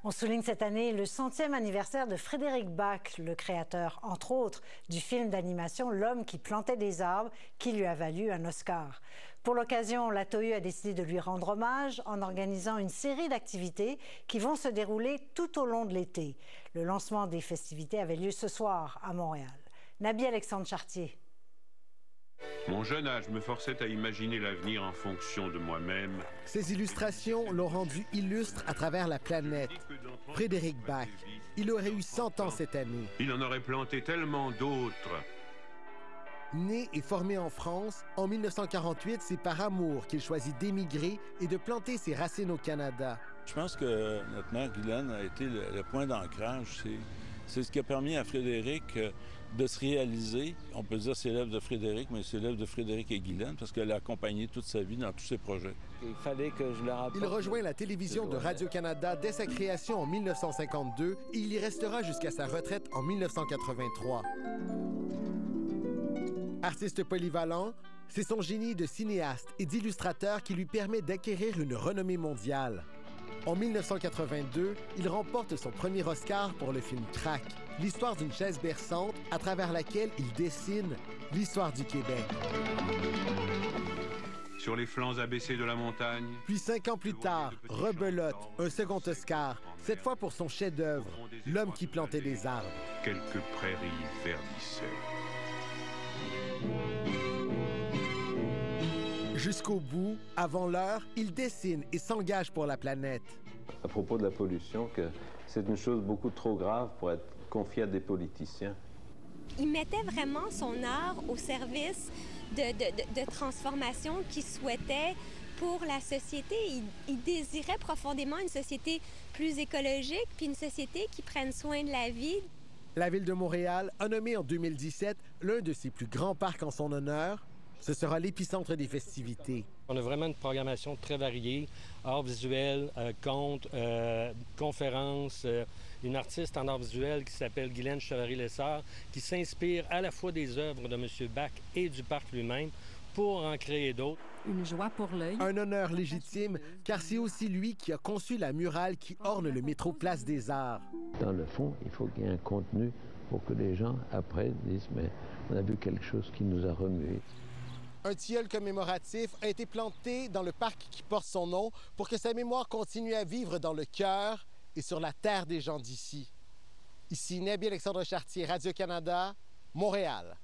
On souligne cette année le 100e anniversaire de Frédéric Bach, le créateur, entre autres, du film d'animation L'homme qui plantait des arbres, qui lui a valu un Oscar. Pour l'occasion, l'Atohu a décidé de lui rendre hommage en organisant une série d'activités qui vont se dérouler tout au long de l'été. Le lancement des festivités avait lieu ce soir à Montréal. Nabi-Alexandre Chartier. Mon jeune âge me forçait à imaginer l'avenir en fonction de moi-même. Ces illustrations l'ont rendu illustre à travers la planète. Frédéric Bach, il aurait eu 100 ans cette année. Il en aurait planté tellement d'autres. Né et formé en France, en 1948, c'est par amour qu'il choisit d'émigrer et de planter ses racines au Canada. Je pense que notre mère Guylaine a été le point d'ancrage. C'est ce qui a permis à Frédéric de se réaliser. On peut dire c'est l'œuvre de Frédéric, mais c'est l'œuvre de Frédéric et Guylaine parce qu'elle a accompagné toute sa vie dans tous ses projets. Il fallait que je le rapporte. Il rejoint la télévision de Radio-Canada dès sa création en 1952 et il y restera jusqu'à sa retraite en 1983. Artiste polyvalent, c'est son génie de cinéaste et d'illustrateur qui lui permet d'acquérir une renommée mondiale. En 1982, il remporte son premier Oscar pour le film Crack, l'histoire d'une chaise berçante à travers laquelle il dessine l'histoire du Québec. Sur les flancs abaissés de la montagne. Puis 5 ans plus tard, rebelote, un second Oscar, cette fois pour son chef-d'œuvre, L'homme qui plantait des arbres. Quelques prairies verdissaient. Jusqu'au bout, avant l'heure, il dessine et s'engage pour la planète. À propos de la pollution, que c'est une chose beaucoup trop grave pour être confiée à des politiciens. Il mettait vraiment son art au service de transformation qu'il souhaitait pour la société. Il désirait profondément une société plus écologique, puis une société qui prenne soin de la vie. La Ville de Montréal a nommé en 2017 l'un de ses plus grands parcs en son honneur. Ce sera l'épicentre des festivités. On a vraiment une programmation très variée, art visuel, contes, conférences. Une artiste en art visuel qui s'appelle Guylaine Chevary-Lessard, qui s'inspire à la fois des œuvres de M. Bach et du parc lui-même pour en créer d'autres. Une joie pour l'œil. Un honneur légitime, car c'est aussi lui qui a conçu la murale qui orne le métro Place des Arts. Dans le fond, il faut qu'il y ait un contenu pour que les gens, après, disent « mais on a vu quelque chose qui nous a remué ». Un tilleul commémoratif a été planté dans le parc qui porte son nom pour que sa mémoire continue à vivre dans le cœur et sur la terre des gens d'ici. Ici Nabi-Alexandre Chartier, Radio-Canada, Montréal.